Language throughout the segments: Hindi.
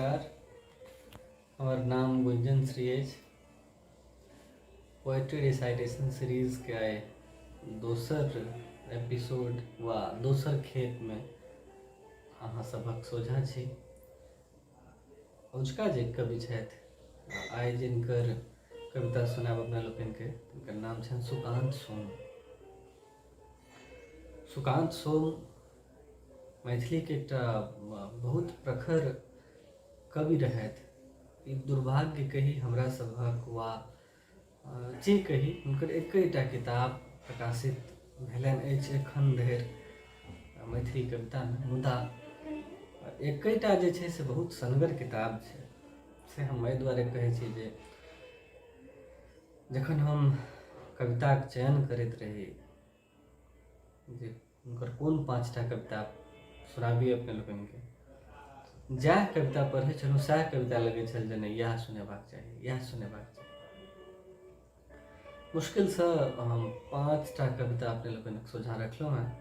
नमस्कार, हमर नाम गुंजन श्री अछि। पोएट्री रिसाइटेशन सीरीज के आइ दोसर एपिसोड वा दोसर खेप में अहाँ सभक सोझा छी। अजुका जे कवि छथि आइ जिनकर कविता सुनाब अपना लोकनिके, तिनकर नाम छनि सुकांत सोम। सुकांत सोम मैथिली के एकटा बहुत प्रखर कवि रहथि। ई दुर्भाग्य कही हमरा सभक वा जे कही हुनकर एकैटा किताब प्रकाशित भेलनि अछि एखन धरि मैथिली कविता में, मुदा एकैटा जे छै से बहुत सनगर किताब छै। से हम एहि दुआरे कहै छी जे जखन हम कविताक चयन करैत रही जे हुनकर कोन 5टा कविता सुनाबी अपने लोकनिके, जएह कविता पढ़ै छलहुँ सएह कविता लगै छल जे नहि इएह सुनेबाक चाही, इएह सुनेबाक चाही। मुश्किलसँ हम 5टा कविता अपने लोकनिक सोझा रखलहुँ हेँ।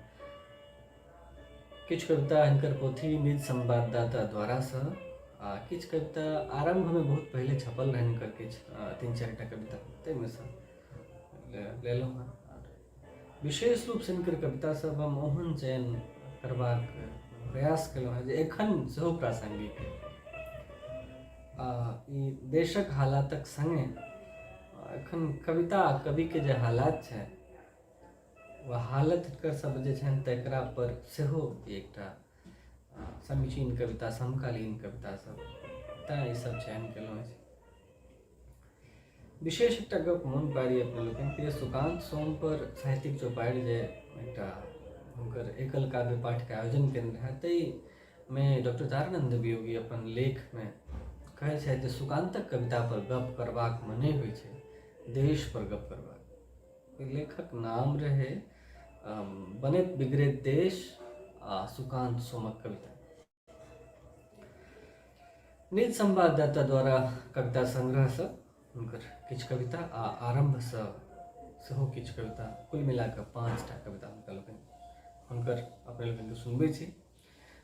किछु कविता हिनकर पोथी निज संवाददाता द्वारासँ, आ किछु कविता आरम्भमे बहुत पहिले छपल रहनि हिनकर किछु 3-4टा कविता, ताहिमे सँ लेलहुँ हेँ। विशेष रूपसँ हिनकर कविता सब हम ओहन चयन करबाक प्रयास केलहुँ हेँ जे एखन सेहो प्रासंगिक है। ई देशक हालातक संगे एखन कविता कवि के जे हालात छै वह हालत हिनकर सब जे छनि तकरा पर सेहो एकटा समीचीन कविता, समकालीन कविता सब, तेँ ई सब चयन केलहुँ अछि। विशेष एकटा गप मोन पारी अपने लोकनिके, सुकांत सोम पर साहित्यिक चौपाढ़ि जे एकटा हुनकर एकल काव्य पाठ के आयोजन केने रहै, ताहिमे डॉक्टर तारानंद वियोगी अपन लेख में कहै छथि जे सुकांतक कविता पर गप करबाक मने होइ छै देश पर गप करबाक। लेखक नाम रहे बनैत बिगड़ैत देश आ सुकांत सोमक कविता। निज संवाददाता द्वारा कविता संग्रह से हुनकर किछु कविता आ आरंभ से सेहो किछु कविता, कुल मिला कऽ 5टा कविता हुनकर अपने लोकनिके सुनबै छी।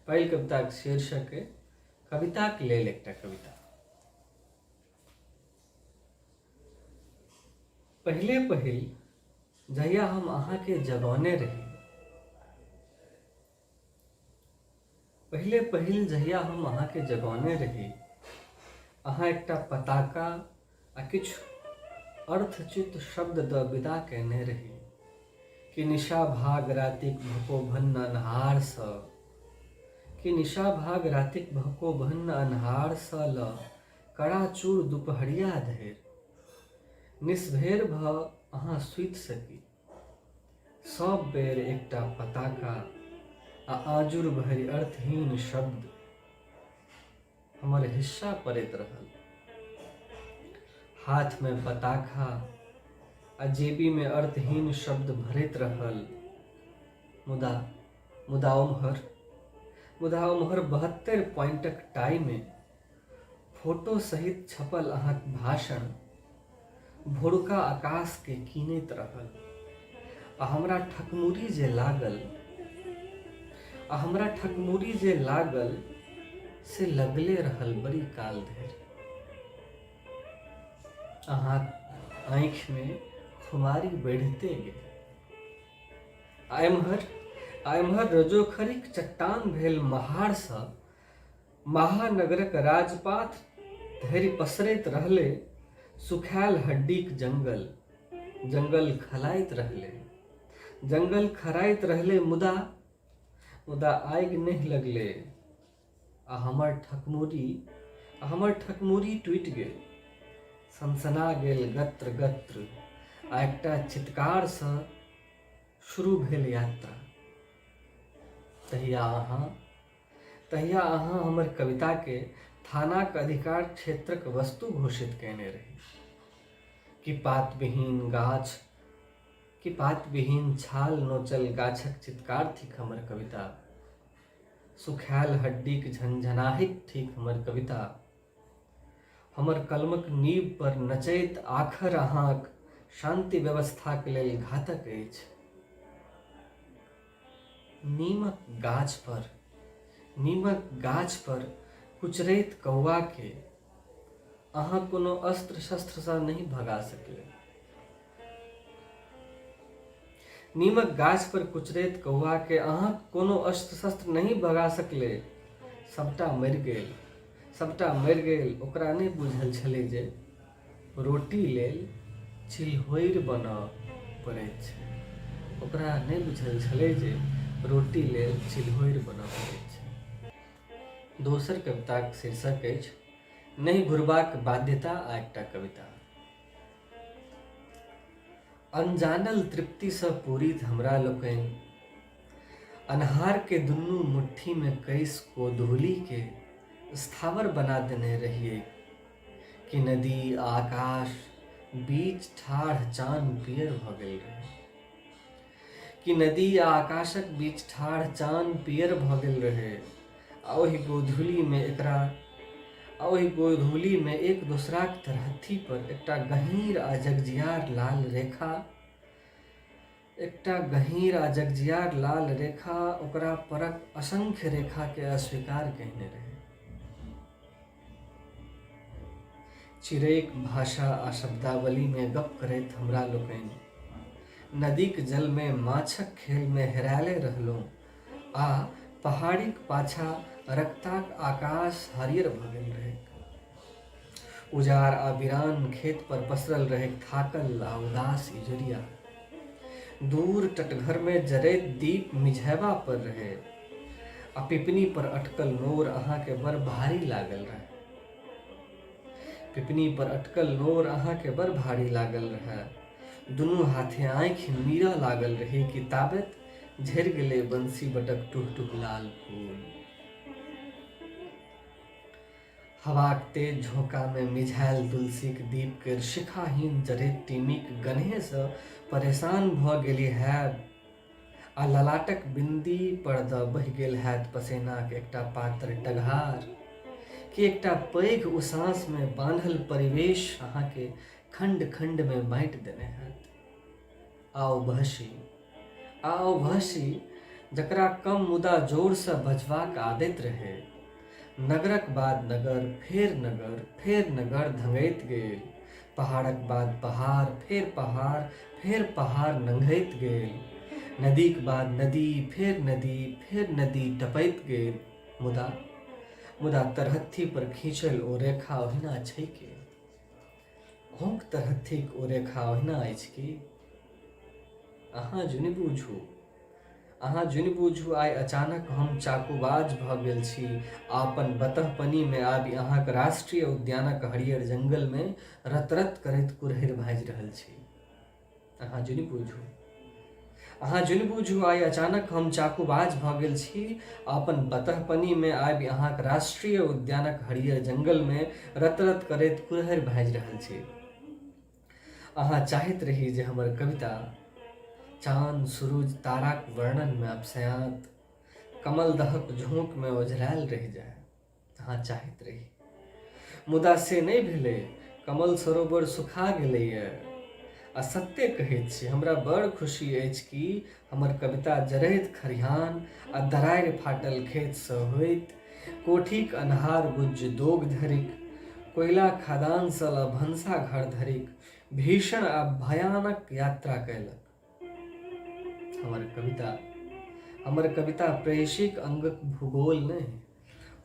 पहिल कविताक शीर्षक अइ कविताक लेल एकटा कविता। पहिले पहिल जहिया हम अहाँके जगौने रही, पहिले पहिल जहिया हम अहाँके जगौने रही, अहाँ एकटा पताका आ किछु अर्थचित शब्द द विदा केने रही कि निशा भाग रातिक भको भन्न अन्हारसँ, कि निशा भाग रातिक भको भन्न अन्हारसँ ल कराचूर दुपहरिया धरि निस्भेर भ अहाँ सुति सकी सब बेर एकटा पताका आ आजुर भरि अर्थहीन शब्द हमर हिस्सा पड़ैत रहल। हाथ में पताका आ जेबी में अर्थहीन शब्द भरैत रहल। मुदा उम्हर 72 पॉइंटक टाई में फोटो सहित छपल अहाँक भाषण भोरुका आकाश के कीनैत रहल। आ हमरा ठकमुरी जे लागल से लगले रहल बड़ी काल धरि। अहाँक आँखि में खुमारी बढ़िते गेल। आ एम्हर रजोखरिक चट्टान भेल महारसँ महानगरक राजपाथ धरि पसरैत रहले सुखायल हड्डीक जंगल खराइत रहले मुदा आगि नहि लगले। आ हमर ठकमुरी टूटि गेल, सनसना गेल गत्र गत्र, आ एकटा चित्कारसँ शुरू भेल यात्रा। तहिया अहाँ हमर कविता के थानाक अधिकार क्षेत्रक वस्तु घोषित केने रही कि पात विहीन छाल नोचल गाछक चित्कार थिक हमर कविता, सुखायल हड्डीक झनझनाहट ठीक हमर कविता। हमर कलमक नीब पर नचैत आखर अहाँक शांति व्यवस्था के लेल घातक अछि। नीमक गाछ पर कुचरैत कौआ के अहाँ कोनो अस्त्र शस्त्र सँ नहीं भगा सकले। नीमक गाछ पर कुचरैत कौआ के अहाँ कोनो अस्त्र शस्त्र नहीं भगा सकले। सबटा मरि गेल, सबटा मरि गेल। ओकरा नहीं बुझल छलै जे रोटी लेल चिल्होरि बनऽ पड़ैत छै। ओकरा नहीं बुझल छलै जे रोटी लेल चिल्होरि बनऽ पड़ैत छै। दोसर कविताक शीर्षक अछि नहीं घुरबाक बाध्यता आ एकटा कविता। अनजानल तृप्ति सँ पूरित हमरा लोकनि अन्हार के दुनू मुट्ठी में कैस कोदहुली के स्थावर बना देने रहिए कि नदी आ आकाश बीच ठाढ़ चान पियर भ गेल रहे। कि नदी आ आकाशक बीच ठाढ़ चान पियर भ गेल रहे। आ ओहि गोधूली में एक दोसराक तरहथी पर एकटा गहींर आ जगजियार लाल रेखा ओकरा परक असंख्य रेखा के अस्वीकार कहने रहे। चिड़ैक भाषा आ शब्दावली में गप करैत हमरा लोकनि नदीक जल में माछक खेल में हेरायले रहलहुँ आ पहाड़ीक पाछा रक्ताक आकाश हरियर भ गेल रहे। उजार आ वीरान खेत पर पसरल रहे थाकल आ उदास इजरिया। दूर तटघर में जरैत दीप मिझैबा पर रहे आ पिपनी पर अटकल नोर अहाँ के बड़ भारी लागल रहे। दुनू हाथे आँखि मीरा लागल रहे कि ताबत झड़ि गेलै बंसी बटक टुक लाल फूल। हवाक तेज झोंका में मिझायल तुलसीक दीप केर शिखाहीन जरैत टीमीक गन्हे सँ परेशान भ गेली हैब आ ललाटक बिंदी पर द बहि गेल हैत पसेनाक एकटा पातर टघार कि एकटा पैघ उसास में बांधल परिवेश अहाँ के खंड खंड में बाँटि देने हैत। आओ भसी जकरा कम मुदा जोर सँ बजबाक आदत रहे। नगरक बाद नगर फेर नगर धंगैत गेल। पहाड़क बाद पहाड़ फेर पहाड़ नंघैत गेल। नदीक बाद नदी फेर नदी टपैत गेल। मुदा तरहथी पर खींचल ओ रेखा ओहिना छै कि अहूँक तरहथीक ओ रेखा ओहिना अछि कि अहाँ जुनि बूझू आइ अचानक हम चाकूबाज भ गेल छी आ अपन बतहपनी में आबि अहाँक राष्ट्रीय उद्यानक हरियर जंगल में रत करैत कुरहरि भाजि रहल छी। अहाँ जुनि बूझू आइ अचानक हम चाकूबाज भ गेल छी आ अपन बतहपनी में आबि अहाँक राष्ट्रीय उद्यानक हरियर जंगल में रत करैत कुरहरि भाजि रहल छी। अहाँ चाहैत रही जे हमर कविता चाँद सूरज ताराक वर्णन में अपसयात कमल दहक झोंक में ओझरायल रहि जाए। अहाँ चाहैत रही मुदा से नहीं भेलै। कमल सरोवर सुखा गेलैए। आ सत्य कहैत छी हमरा बड़ खुशी अछि कि हमर कविता जरैत खरिहान आ दरारि फाटल खेत सँ होइत कोठीक अन्हार गुज्ज दोग धरिक कोयला खदान सँ ल भनसा घर धरिक भीषण आ भयानक यात्रा कयलक। हमर कविता प्रेषिक अंगक भूगोल नहीं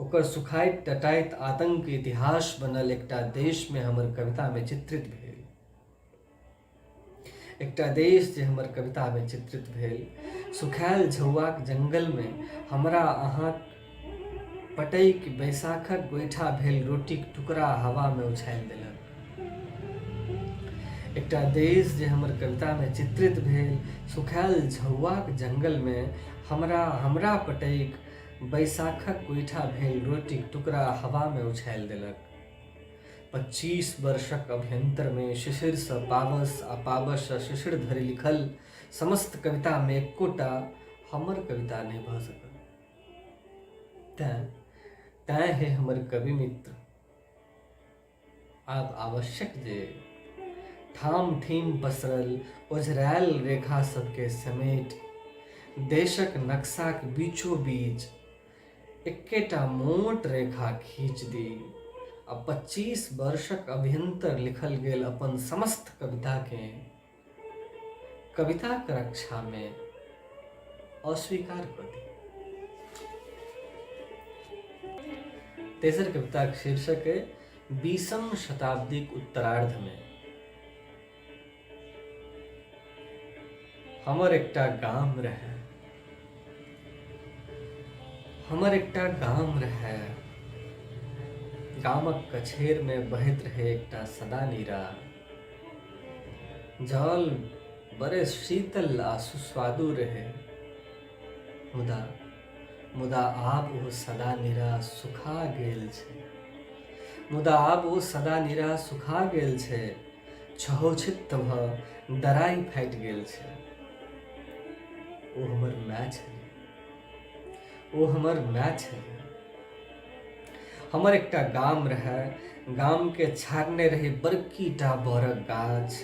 ओकर सुखाइत टटाइत आतंक इतिहास बनल एकटा देश में हमर कविता में चित्रित भेल। एकटा देश जे हमर कविता में चित्रित भेल सुखायल झौआक जंगल में हमरा अहाँक पटैक बैसाखक गोइठा भेल रोटीक टुकड़ा हवा में उछालि देलक। एकटा देश जे हमर कविता में चित्रित भेल सुखायल झौआक जंगल में हमरा पटैक बैसाखक गोइठा भेल रोटीक टुकड़ा हवा में उछालि देलक। 25 वर्षक अभ्यंतर में शिशिर सँ पावस आ पावस सँ शिशिर धरि लिखल समस्त कविता में एकोटा हमर कविता नहीं भ सकल। तैं हे हमर कवि मित्र आब आवश्यक जे ठाम ठीम पसरल ओझरायल रेखा सबके समेट देशक नक्शाक बीचो बीच एकेटा मोट रेखा खींच दी आ 25 वर्षक अभ्यंतर लिखल गेल अपन समस्त कविता के कविता के रक्षा में अस्वीकार कर दी। तेसर कविता के शीर्षक है 20वीं शताब्दी के उत्तरार्ध में। हमर एकटा गाम रहे, हमर एकटा गाम रहे, गामक कछेर में बहत रहे एकटा सदा नीरा। जल बड़े शीतल आ सुस्वादु रहे, मुदा मुदा आब ओ सदा नीरा सुखा गेल छै, मुदा आब ओ सदा नीरा सुखा गेल छै, छहोछित भ दराई फाटि गेल छै। ओ हमर माय छलै, ओ हमर माय छलै। हमर एकटा गाम रहे, गाम के छारने रहे बड़की टा बरक गाछ।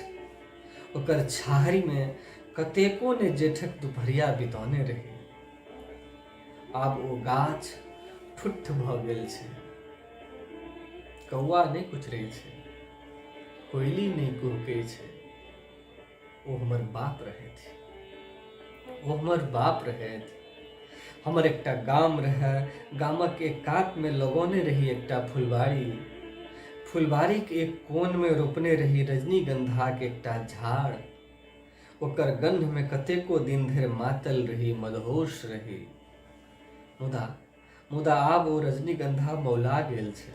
ओकर छाहरी में कतेको ने जेठक दुपहरिया बितौने रहे। आब ओ गाछ ठुठ भ गेल छै, कौआ नहीं कुचरै छै, कोयली नहीं कुहकै छै। ओ हमर बाप रहैत, ओ हमर बाप रहैत। हमर एकटा गाम रहे, गामक एक कात में लगौने रही एकटा फुलबाड़ी। फुलबाड़ी के एक कोन में रोपने रही रजनीगंधा के एकटा झाड़। ओकर गंध में कतेको दिन धरि मातल रही, मदहोश रही। मुदा मुदा आब ओ रजनीगंधा मौला गेल छै,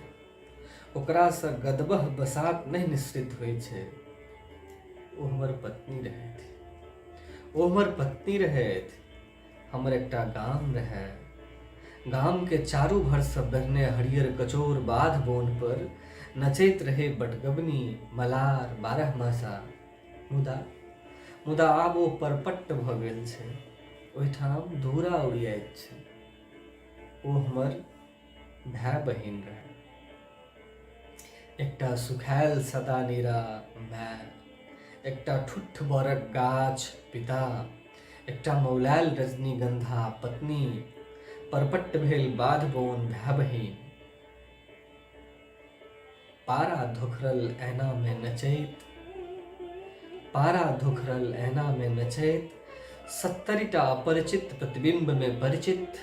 ओकरा से गदबह बसात नहीं निश्चित होइ छै। ओ हमर पत्नी रहैत, ओ हमर पत्नी रहैत। हमर एकटा गाम रहे, गाम के चारू भर से बहने हरियर कचोर बाध बोन पर नचैत रहे बटगबनी, मलार, बारहमासा। मुदा मुदा आब ओ परपट्ट भ गेल छै, ओहिठाम धूरा उड़ियाइत छै। ओ हमर भाय बहिन रहे, एकटा सुखायल सदा नीरा माय, एकटा ठुठ बरक गाछ पिता, एकटा मौलायल रजनीगंधा पत्नी, परपट्ट भेल बाध बोन भाय बहिन। पारा धोखरल ऐना में नचैत, पारा धोखरल ऐना में नचैत, 70टा अपरिचित प्रतिबिंब में परिचित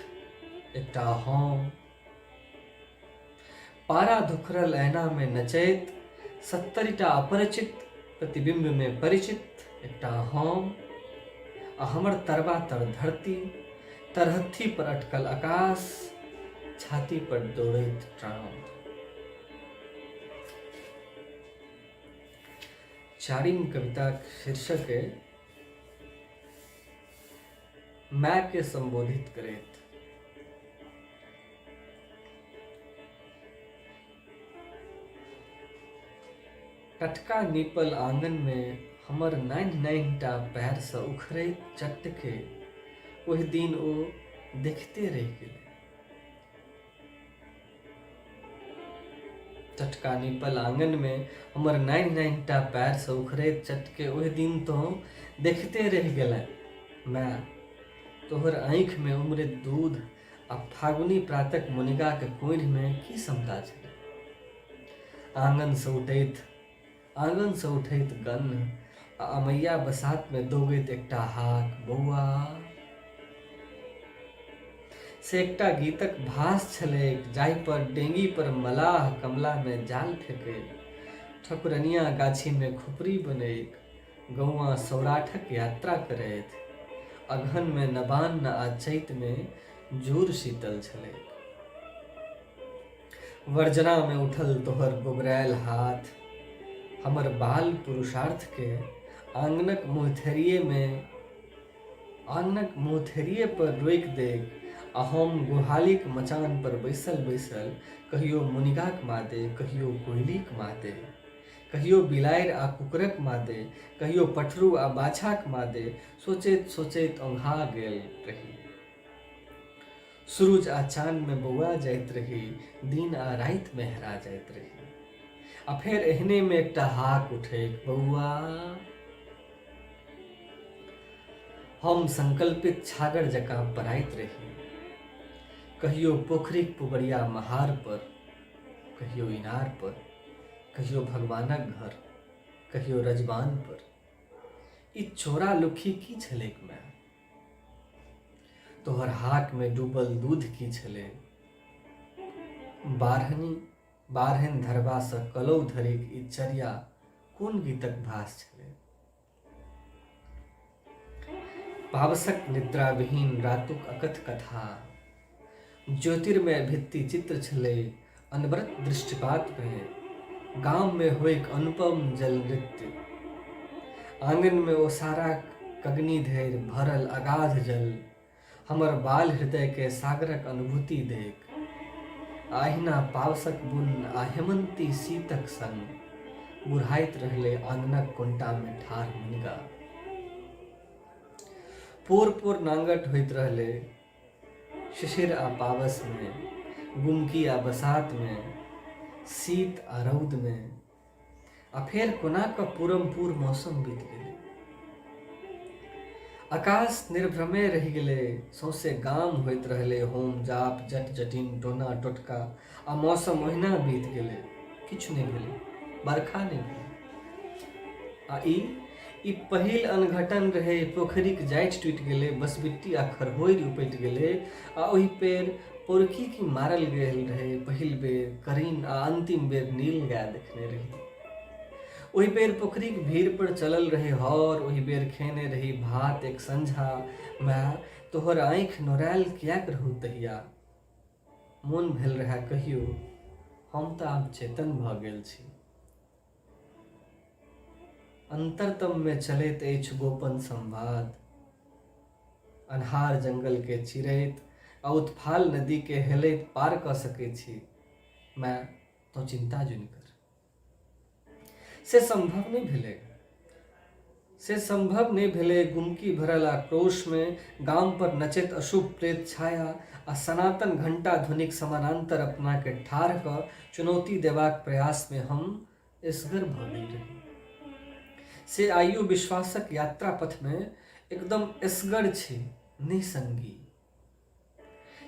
एकटा हम। पारा धुखरल ऐना में नचैत, 70टा अपरिचित प्रतिबिंब में परिचित एकटा हम। आ हमर तरबा तर धरती, तरहत्थी पर अटकल आकाश, छाती पर दौड़ैत ट्राम। चारिम कविता शीर्षक है माय के संबोधित करैत। टटका नीपल आंगन में हमर 99टा पैर से उखड़ैत चट्टके ओहि दिन ओ देखते रहि गेलै। टटका नीपल आंगन में हमर 99टा पैर से उखड़ैत चट्टके ओहि दिन तो देखते रहि गेलै। माय, तोहर आँखि में उमड़ैत दूध आ फागुनी प्रातक मुनिगा के कोढ़ि में की समता छलै। आंगन से उठैत गन्न आ अमैया बसात में दौगैत एकटा हाक, बौआ। से एकटा गीतक भास छलैक, जाहि पर डेंगी पर मलाह कमला में जाल फेंकै, ठकुरनिया गाछी में खुपरी बनैक, गौआ सौराठक यात्रा करैत, अगहन में नबान्न आ चैत में जूर शीतल छलैक। वर्जना में उठल तोहर गोबरायल हाथ, हमर बाल पुरुषार्थ के आंगनक मुँहथेरिये पर रोकि देक, आ हम गुहालिक मचान पर बैसल बैसल कहियो मुनिगाक मादे, कहियो कोयलीक मादे, कहियो बिलाड़ि आ कुकुरक मादे, कहियो पठरू आ बाछाक मादे सोचैत सोचैत औंघा गेल रही। सूरज आ चांद में बौआ जाइत रही, दिन आ राति में हेरा जाइत रही। आ फेर एहने में एकटा हाक उठैक, बौआ। हम संकल्पित छागर जकाँ पराइत रही। कहियो पोखरिक पुबरिया महार पर, कहियो इनार पर, कहियो भगवानक घर, कहियो रजबान पर। ई चोरा लुखी की छलेक माय? तोहर हाक में डूबल दूध की छले? बारहन धरबा सँ कलौ धरिक ई चर्या कोन गीतक भास छले? पावसक निद्राविहीन रातुक अकथ कथा, ज्योतिर्मय भित्ति चित्र छले अनवरत दृष्टिपात में। गांव में होइक अनुपम जल नृत्य, आंगन में ओसारा कगनी धैर भरल अगाध जल। हमर बाल हृदय के सागरक अनुभूति देख, आहिना पावसक बुन आ हेमंती शीतक संग बुढ़ाइत रहले आंगनक कोंटा में ठाढ़ मुनिगा। पोर पोर नांगट होइत रहले शिशिर आ पावस में, गुमकी आ बसात में, शीत आ रौद में। आ फेर कोना का पूरमपुर मौसम बीत गेले। आकाश निर्भ्रमे रहि गेले, सौंसे गाम होइत रहले होम जाप जट जटिन टोना टोटका। आ मौसम ओहिना बीत गेले, किछु नहि भेले, बरखा नहि भेले। आ ई पहिल अनघटन रहे। पोखरिक जाइट टूटि गेले, बसबिट्टी आ खरहोरि उपटि गेले। आ ओहि पेड़ पोरकी की मारल गेल रहे। पहिल बेर करीन आ अंतिम बेर नील गाय देखने रही। ओहि बेर पोखरिक भीड़ पर चलल रहे हौर, ओहि बेर खेने रही भात एक संझा। माय तोहर आँखि नोरायल कियाक रहू तहिया? मोन भेल रहे कहियो हम तऽ आब चेतन भऽ गेल छी। अंतरतम में चलैत अछि गोपन संवाद, अन्हार जंगल के चिरैत आ उत्फाल नदी के हेलैत पार कऽ सकै छी। मैं तो चिंता जुनि कर। से संभव नहीं भेले। गुमकी भरल आक्रोश में गाम पर नचैत अशुभ प्रेत छाया आ सनातन घंटा ध्वनिक समानांतर अपना के ठाढ़ कऽ चुनौती देबाक प्रयास में हम एसगर भऽ गेल रही। से आइयो विश्वासक यात्रा पथ में एकदम एसगर छी, निसंगी।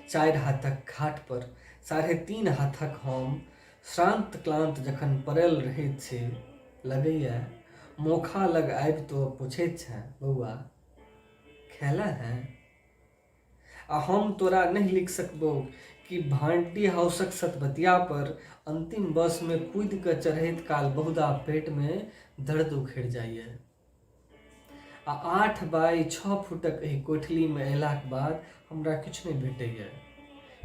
4 हाथक घाट पर 3.5 हाथक हम श्रांत क्लांत जखन पड़ल रहैत छी, लगैया मोखा लग आबि तो पूछैत छै, बौआ खेला है? आ हम तोरा नहीं लिख सकबो कि भांटी हाउसक सतबतिया पर अंतिम बस में कूद कऽ चढ़ैत काल बहुधा पेट में दर्द उखड़ि जाइए। आ 8 बाई 6 फुटक एहि कोठली में अयलाक बाद हमरा किछु नहीं भेटैए।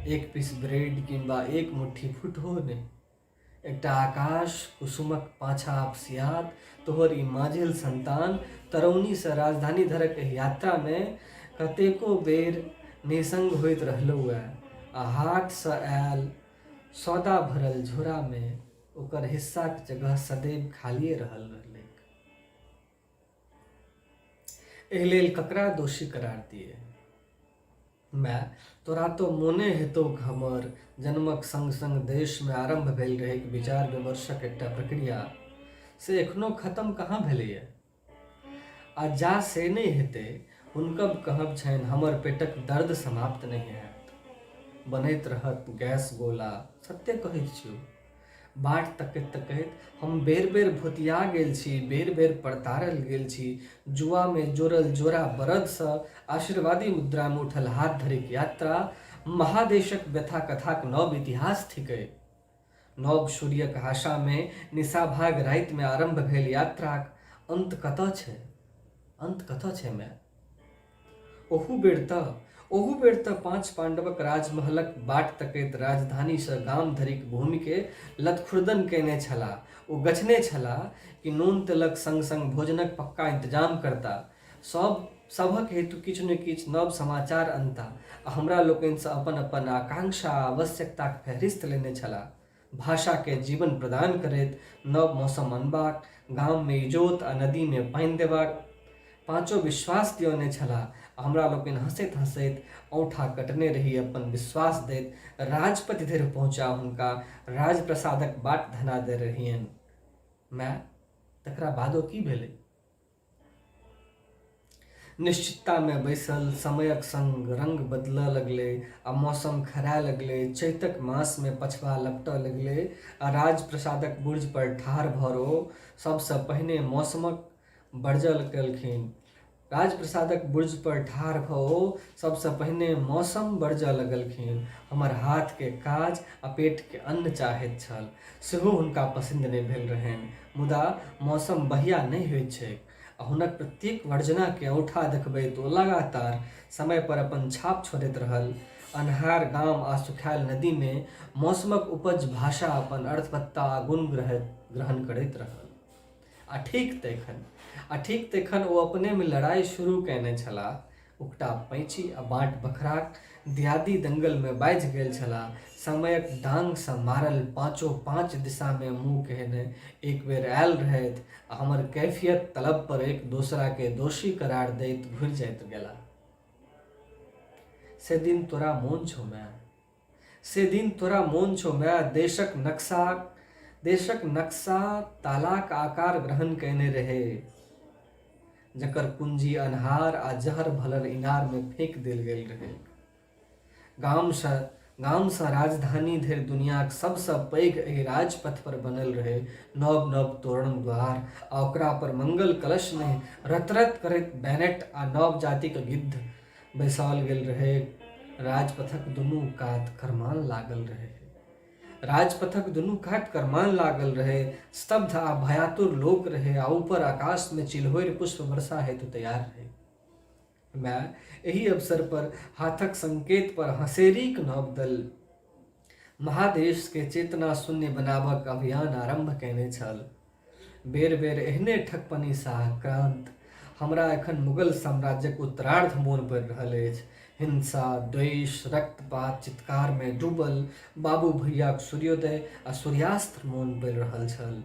एक पीस ब्रेड किंबा एक मुट्ठी फुटहो नहीं। एकटा आकाश कुसुमक पाछा आपसियात तोहर ई माझिल संतान तरौनी से राजधानी धरक एहि यात्रा में कतेको बेर निसंग होइत रहलौ। आ हाट से आयल सौदा भरल झोरा में ओकर हिस्साक जगह सदैव खालिए रहलै। एहि लेल ककरा दोषी करार दिए? मैं तोरा तो मोने हेतौ हमर जन्मक संग संग देश में आरंभ भेल रहैक विचार विमर्शक एकटा प्रक्रिया से एखनो खत्म कहाँ भेलैए। आ जा से नहीं हेतै हुनकब कहब छनि हमर पेटक दर्द समाप्त नहीं हैत, बनैत रहत गैस गोला। सत्य कहैत छियौ, बाट तकैत तकैत हम बेर बेर भोतिया गेल छी, बेर बेर पड़तारल गेल छी। जुआ में जोड़ल जोरा बरद सँ आशीर्वादी मुद्रा में उठल हाथ धरिक यात्रा महादेशक व्यथा कथाक नव इतिहास थिकै। नव सूर्यक आशा में निशाभाग राति में आरंभ भेल यात्राक अंत कतऽ छै? अंत कतऽ छै मैं? ओहू बेर तऽ 5 पांडवक राजमहलक बाट तकैत राजधानी से गाम धरिक भूमि के लथखुर्दन केने छलाह। ओ गछने छलाह कि नून तेलक संग संग भोजनक पक्का इंतजाम करता, सभक हेतु किछु ने किछु नव समाचार अनता। आ हमरा लोकनि से अपन अपन आकांक्षा आवश्यकताक फहरिस्त लेने छलाह। भाषा के जीवन प्रदान करैत नव मौसम अनबाक, गाम में इजोत आ नदी में पानि देबाक 5 विश्वास दियौने छलाह। हमरा लोकनि हंसैत हंसैत औंठा कटने रही अपन विश्वास दैत राजपति धरि पहुँचा हुनका राजप्रसादक बाट धना दे रहियनि। मैं तकरा बादो की भेलै? निश्चितता में बैसल समयक संग रंग बदलऽ लगलै आ मौसम खराय लगलै। चैतक मास में पछवा लपटऽ लगलै आ राजप्रसादक बुर्ज पर ठाढ़ भऽ ओ सबसँ पहिने मौसमक बरजल केलखिन। राजप्रसादक बुर्ज पर ठाढ़ भऽ ओ सबसँ पहिने मौसम बरजऽ लगलखिन। हमर हाथ के काज आ पेट के अन्न चाहैत छल, सेहो हुनका पसिंद नहि भेल रहनि। मुदा मौसम बहिया नहि होइत छैक आ हुनक प्रत्येक वर्जना के औंठा देखबैत ओ लगातार समय पर अपन छाप छोड़ैत रहल। अन्हार गाम आ सुखायल नदी में मौसमक उपज भाषा अपन अर्थवत्ता आ गुण ग्रहण करैत रहल। आ ठीक तखन ओ अपने में लड़ाई शुरू कयने छलाह। उकटा पैंची आ बाट बखराक दियादी दंगल में बाजि गेल छलाह। समयक डांग सँ मारल पाँचों पाँच दिशा में मुँह केहने एक बेर आयल रहथि आ हमर कैफियत तलब पर एक दोसरा के दोषी करार दैत घुरि जाइत गेलाह। से दिन तोरा मोन छौ माय, से दिन तोरा मोन छौ माय, देशक नक्शा तालाक आकार ग्रहण कयने रहै, जकर कुंजी अन्हार आ जहर भरल इनार में फेंक देल गेल रहै। गाम सँ राजधानी धरि दुनियाक सबसँ पैघ एहि राजपथ पर बनल रहै नव नव तोरण द्वार आ ओकरा पर मंगल कलश नहि रत करैत बैनेट आ नव जातिक गिद्ध बैसाओल गेल रहै। राजपथक दुनू कात करमान लागल रहै, स्तब्ध आ भयातुर लोक रहै आ ऊपर आकाश में चिल्होरि पुष्प वर्षा हेतु तैयार रहै। मैं एही अवसर पर हाथक संकेत पर हँसेरीक नव दल महादेश के चेतना शून्य बनाबक अभियान आरंभ कयने छल। बेर बेर एहने ठकपनी सँ आक्रांत हमरा एखन मुगल साम्राज्यक उत्तरार्ध मोन पड़ि रहल अछि। हिंसा, द्वेष, रक्तपात, चित्कार में डूबल बाबू भैयाक सूर्योदय आ सूर्यास्त मोन पड़ि रहल छल।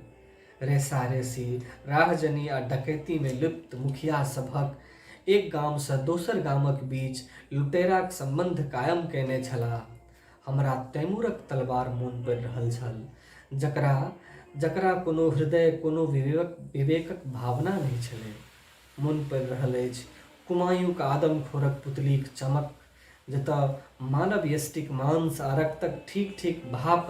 रेसारेसी, राहजनी आ डकैती में लिप्त मुखिया सभक एक गाम सँ दोसर गामक बीच लुटेराक संबंध कायम कयने छलाह। हमरा तैमूरक तलवार मोन पड़ि रहल छल, जकरा कोनो हृदय, कोनो विवेकक भावना नहीं छलै। मोन पड़ि रहल अछि कुमायूँक आदमखोरक पुतलीक चमक, जतऽ मानव यष्टिक मांस आ रक्तक ठीक ठीक माप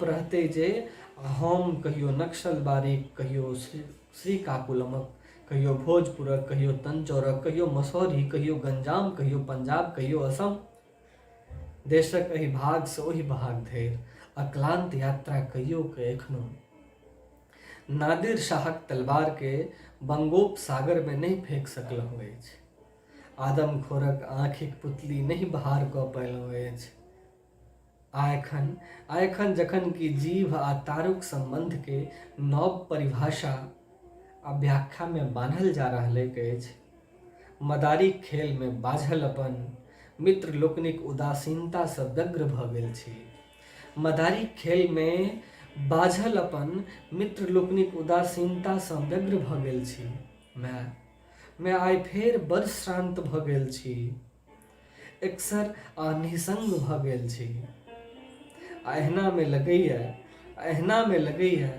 रहतै जे हम कहियो नक्सलबारीक, कहियो श्रीकाकुलमक, कहियो भोजपुरक, कहियो तंजौरक, कहियो मसौरी, कहियो गंजाम, कहियो पंजाब, कहियो असम। देशक एहि भाग सँ ओहि भाग धरि अक्लांत यात्रा कहियो के एखनो नादिर शाहक तलवार के बंगोपसागर में नहीं फेंक सकलहुँ अछि, आदमखोरक आँखिक पुतली नहीं बहार कऽ पयलहुँ अछि। आ एखन जखन कि जीभ आ तारुक संबंध के नव परिभाषा आ व्याख्या में बान्हल जा रहल अछि, मदारीक खेल में बाझल अपन मित्र लोकनिक उदासीनता सँ व्यग्र भऽ गेल छी। मदारीक खेल में बाझल अपन मित्र लोकनिक उदासीनता सँ व्यग्र भऽ गेल छी। मैं आइ फेर बड़ श्रांत भऽ गेल छी, एकसर आ निःसंग भऽ गेल छी। आ एहना में लगैए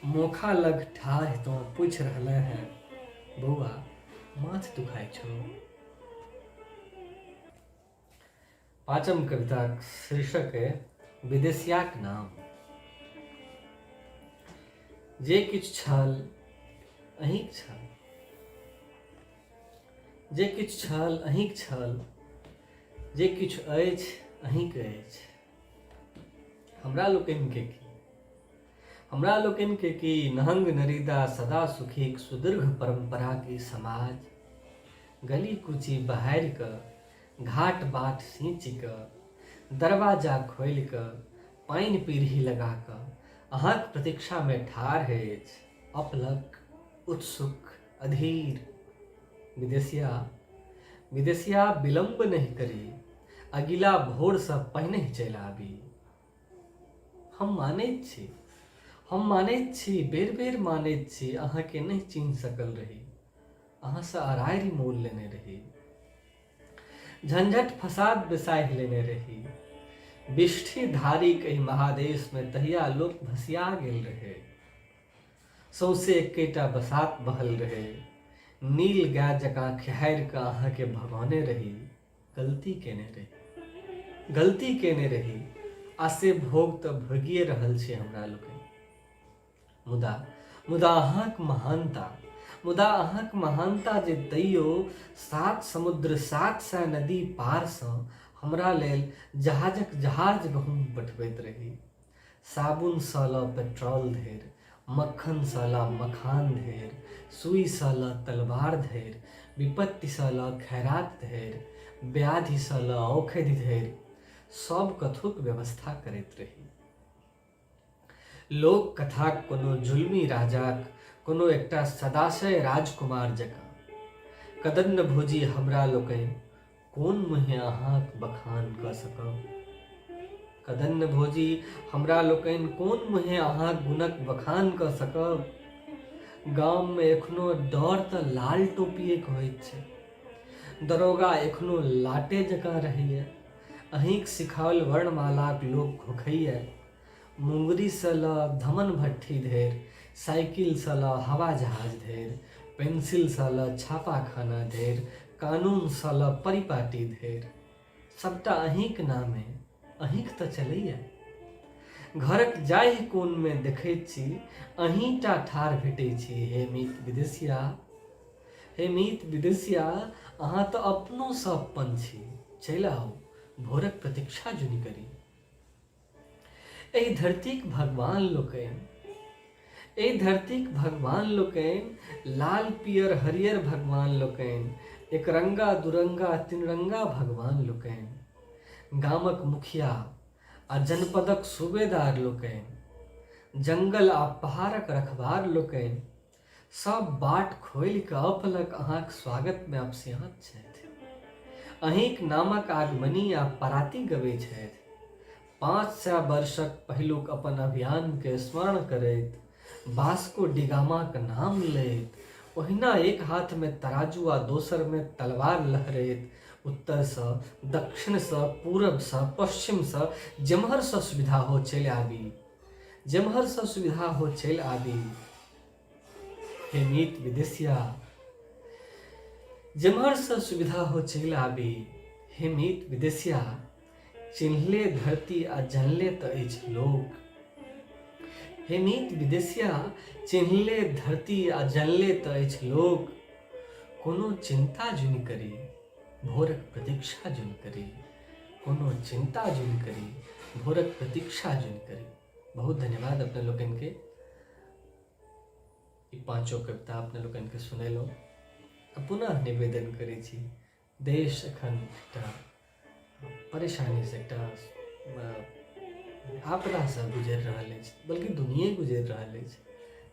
मोखा लग ठाढ़ तोँ पूछि रहले हैं, बौआ माथ दुखाइ छौ। पाँचम कविताक शीर्षक है विदेशियाक नाम। जे किछु छल अहींक छल, जे किछु छल अहींक छल, जे किछु अछि अहींक अछि। हमरा लोकनि के की नहंग नरीदा सदा सुखीक सुदीर्घ परंपरा की समाज, गली कूची बहारि कऽ, घाट बाट सींचि कऽ, दरवाजा खोलि कऽ, पानि पीढ़ी लगा कऽ अहाँक प्रतीक्षा में ठाढ़ अछि, अपलक, उत्सुक, अधीर। विदेशिया विलंब नहीं करी, अगिला भोर सँ पहिने चलि आबी। हम मानैत छी, बेर बेर मानैत छी, अहाँके नहीं चिन्ह सकल रही, अहाँ सँ अराइर मोल लेने रही, झंझट फसाद बिसाहि लेने रही। बिष्ठि धारीक एहि महादेश में तहिया लोक भसिया गेल रहे। सौसे एकेटा बसात बहल रहे, नील गाय जकाँ खिहारि कऽ अहाँके भगौने रही। गलती केने रही आ से भोग तऽ भोगिए रहल छै हमरा लोकनि। मुदा अहाँक महानता जे तैयो 7 समुद्र 700 नदी पारसँ हमरा लेल जहाज गहूँम पठबैत रही। साबुनसँ लऽ पेट्रोल धरि, मक्खनसँ लऽ मखान धरि, सुईसँ लऽ तलवार धरि, विपत्तिसँ लऽ खैरात धरि, व्याधिसँ लऽ औषधि धरि सब कथुक व्यवस्था करैत रही। लोक कथाक कोनो जुल्मी राजाक, कोनो एकटा सदाशय राजकुमार जकाँ कदन्न भोजी हमरा लोकनि कोन मुँहे अहाँक बखान कऽ सकब। कदन्न भोजी हमरा लोकनि कोन मुँहे अहाँक गुणक बखान कऽ सकब। गाममे एखनो डर तऽ लाल टोपिएक होइत छै, दरोगा एखनो लाटे जकाँ रहैए। अहींक सिखाओल वर्णमालाक लोक घोखैए। मुंगरीसँ लऽ धमन भट्ठी धरि, साइकिलसँ लऽ हवा जहाज धरि, पेंसिलसँ लऽ छापाखाना धरि, कानूनसँ लऽ परिपाटी धरि, सबटा अहींक नामे, अहींक तऽ चलैए। घरक जाहि कोनमे देखैत छी अहींटा ठाढ़ भेटैत छी। हे मीत विदेशिया, अहाँ तऽ अपनोसँ अपन छी। चलि आउ, भोरक प्रतीक्षा जुनि करी। एहि धरतीक भगवान लोकनि, लाल पियर हरियर भगवान लोकनि, एकरंगा दुरंगा तीनरंगा भगवान लोकनि, गामक मुखिया आ जनपदक सूबेदार लोकनि, जंगल आ पहाड़क रखवार लोकनि, सब बाट खोलि कऽ अपलक अहाँक स्वागतमे अपसियात छथि। अहींक नामक आगमनी आ पराती गबै छथि। 500 वर्षक पहिलुक अपन अभियानके स्मरण करैत, वास्को डी गामाक नाम लैत, ओहिना एक हाथमे तराजू आ दोसरमे तलवार लहरैत, उत्तरसँ दक्षिणसँ पूरबसँ पश्चिमसँ जेम्हरसँ सुविधा हो चलि आबी। हे मीत विदेशिया, जेम्हरसँ सुविधा हो चलि आबी। हे मीत विदेशिया, चिन्हले धरती आ जानले तऽ अछि लोक। हे मीत विदेशिया, चिन्हले धरती आ जानले तऽ अछि लोक। कोनो चिंता जुनि करी, भोरक प्रतीक्षा जुनि करी। कोनो चिंता जुनि करी, भोरक प्रतीक्षा जुनि करी। बहुत धन्यवाद अपने लोकनि के। ई 5 कविता अपने लोकनि के सुनेलहुँ। पुनः निवेदन करै छी, देश एखन एकटा परेशानीसँ, एकटा आपदासँ गुजरि रहल अछि, बल्कि दुनिये गुजरि रहल अछि।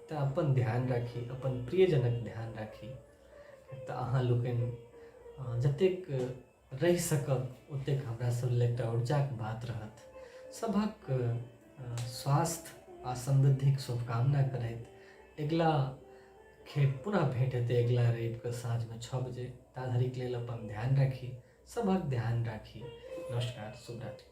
तऽ अपन ध्यान राखी, अपन प्रियजनक ध्यान राखी। तऽ अहाँ लोकनि जतेक रहि सकब ओतेक हमरा सब लेल एकटा ऊर्जाक बात रहत। सभक स्वास्थ्य आ समृद्धिक शुभकामना करैत अगिला खेप पुनः भेंट हेतै अगिला रविके साँझमे 6 बजे। ता धरिक लेल अपन ध्यान राखी, सभक ध्यान राखी। नमस्कार, शुभ रात्रि।